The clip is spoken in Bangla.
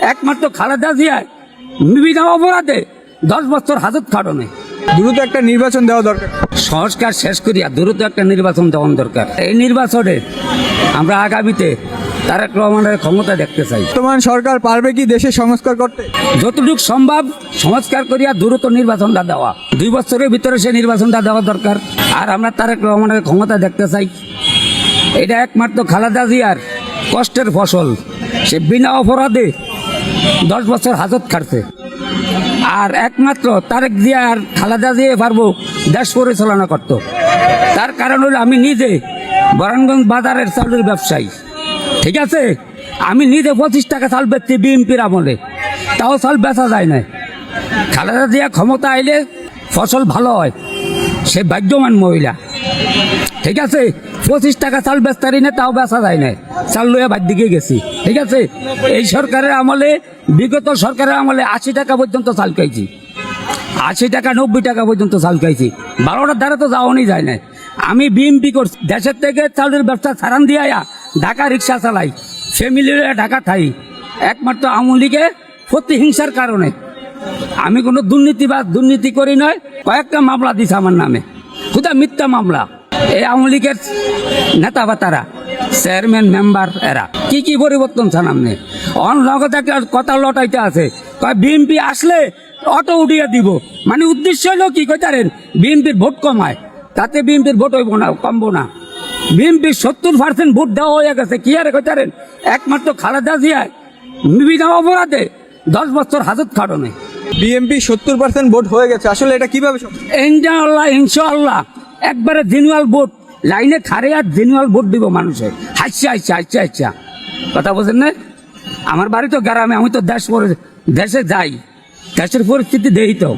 একমাত্র খালেদা জিয়ায় বিনা অপরাধে 10 বছর হাজত খাটনে। দ্রুত একটা নির্বাচন দেওয়া দরকার। সংস্কার শেষ করিয়া দ্রুত একটা নির্বাচন দেওয়া দরকার। এই নির্বাচনে আমরা আগামীতে তারেক রহমানের ক্ষমতা দেখতে চাই। বর্তমান সরকার পারবে কি দেশে সংস্কার করতে? যতটুকু সম্ভব সংস্কার করিয়া দ্রুত নির্বাচনটা দেওয়া, 2 বছরের ভিতরে সে নির্বাচনটা দেওয়া দরকার। আর আমরা তারেক রহমানের ক্ষমতা দেখতে চাই। এটা একমাত্র খালেদা জিয়ার কষ্টের ফসল। সে বিনা অপরাধে 10 বছর হাজত খাটছে। আর একমাত্র তারেক জিয়া আর খালেদা জিয়া পারবো দেশ পরিচালনা করতো। তার কারণ হলো আমি নিজে বরানগঞ্জ বাজারের চাউলের ব্যবসায়ী, ঠিক আছে। আমি নিজে 25 টাকা চাল বেচছি বিএনপির আমলে, তাও চাল বেচা যায় না। খালেদা জিয়া ক্ষমতা আইলে ফসল ভালো হয়, সে ভাগ্যবান মহিলা, ঠিক আছে। 25 টাকা চাল বেচতারি না, তাও বেচা যায় না, চাল লইয়া বাদ দিকে গেছি, ঠিক আছে। এই সরকারের আমলে, বিগত সরকারের আমলে 80 টাকা পর্যন্ত চাল খাইছি, 80 টাকা 90 টাকা পর্যন্ত চাল খাইছি। 12টার দ্বারা তো যাওয়ানি যায় না। আমি বিএমপি করছি, দেশের থেকে চালের ব্যবসা ছাড়ান দিয়া ঢাকা রিক্সা চালাই, ফ্যামিলি ঢাকা থাই, একমাত্র আওয়ামী লীগের প্রতিহিংসার কারণে। আমি কোনো দুর্নীতি করি নয়। কয়েকটা মামলা দিছে আমার নামে, খুদা মিথ্যা মামলা। এই আওয়ামী লীগের নেতা বাতারা, চেয়ারম্যান মেম্বার, এরা কি পরিবর্তন চান আপনি? নগদ একটা কথা লটাইতে আছে, বিএনপি আসলে অটো উঠিয়ে দিব। মানে উদ্দেশ্য হলো কি কইতারেন, বিএনপির ভোট কমায়, তাতে বিএনপির ভোট হইব না, কমবো না। বিএনপির 70% ভোট দেওয়া হয়ে গেছে, কি আর কইতারেন? একমাত্র খালেদা জিয়ায় বিনা অপরাধে 10 বছর হাজত খাটনে। বিএনপি 70% ভোট হয়ে গেছে, আসলে এটা কিভাবে সম্ভব? ইনশাআল্লাহ একবারে জেনুয়াল ভোট, লাইনে খারে আর জেনুয়াল ভোট দিব মানুষে। হাসা কথা বলছেন না? আমার বাড়ি তো গ্রামে, আমি তো দেশে যাই, দেশের পরিস্থিতি দেই তো।